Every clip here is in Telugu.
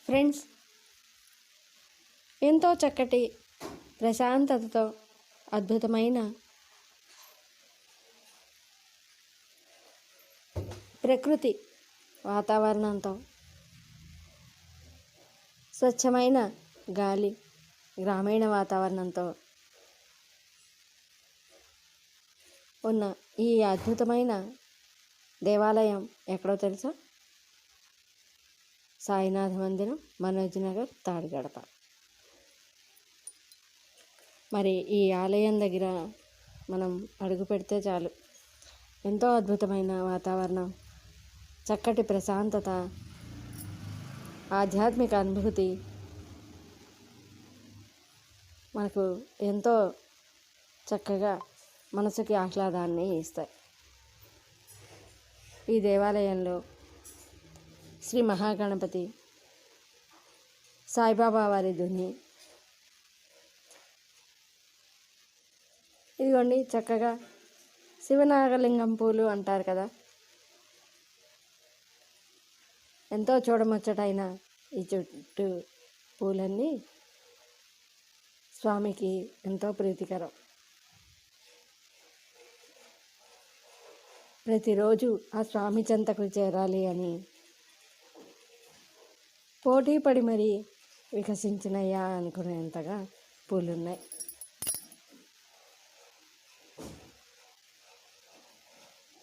ఫ్రెండ్స్, ఎంతో చక్కటి ప్రశాంతతతో అద్భుతమైన ప్రకృతి వాతావరణంతో స్వచ్ఛమైన గాలి, గ్రామీణ వాతావరణంతో ఉన్న ఈ అద్భుతమైన దేవాలయం ఎక్కడో తెలుసా? సాయినాథ మందిరం, మనోజ్ నగర్, తాడిగడప. మరి ఈ ఆలయం దగ్గర మనం అడుగు పెడితే చాలు, ఎంతో అద్భుతమైన వాతావరణం, చక్కటి ప్రశాంతత, ఆధ్యాత్మిక అనుభూతి మనకు ఎంతో చక్కగా మనసుకి ఆహ్లాదాన్ని ఇస్తాయి. ఈ దేవాలయంలో శ్రీ మహాగణపతి, సాయిబాబా వారి ధుని, ఇదిగోండి చక్కగా శివనాగలింగం పూలు అంటారు కదా, ఎంతో చూడముచ్చటైన ఈ చుట్టూ పూలన్నీ స్వామికి ఎంతో ప్రీతికరం. ప్రతిరోజు ఆ స్వామి చెంతకు చేరాలి అని పోటీ పడి మరీ వికసించినయ్యా అనుకునేంతగా పూలున్నాయి.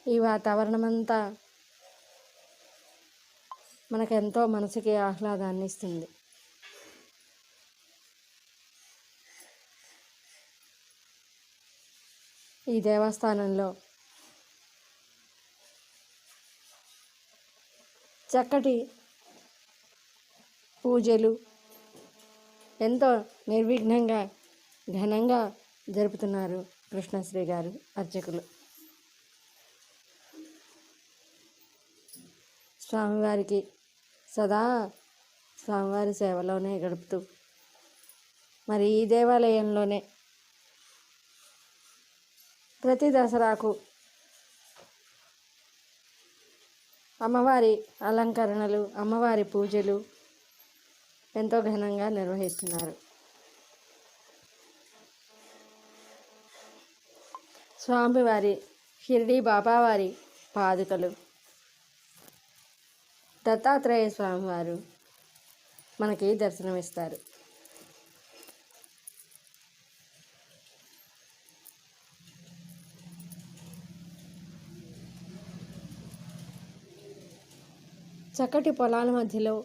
ఈ వాతావరణం అంతా మనకెంతో మనసుకి ఆహ్లాదాన్ని ఇస్తుంది. ఈ దేవస్థానంలో చక్కటి పూజలు ఎంతో నిర్విఘ్నంగా ఘనంగా జరుపుతున్నారు కృష్ణశ్రీ గారు అర్చకులు. స్వామివారికి సదా స్వామివారి సేవలోనే గడుపుతూ మరి ఈ దేవాలయంలోనే ప్రతి దసరాకు అమ్మవారి అలంకరణలు, అమ్మవారి పూజలు ఎంతో ఘనంగా నిర్వహిస్తున్నారు. స్వామివారి షిరిడి బాబావారి పాదుకలు, దత్తాత్రేయ స్వామివారు మనకి దర్శనమిస్తారు. చక్కటి పొలాల మధ్యలో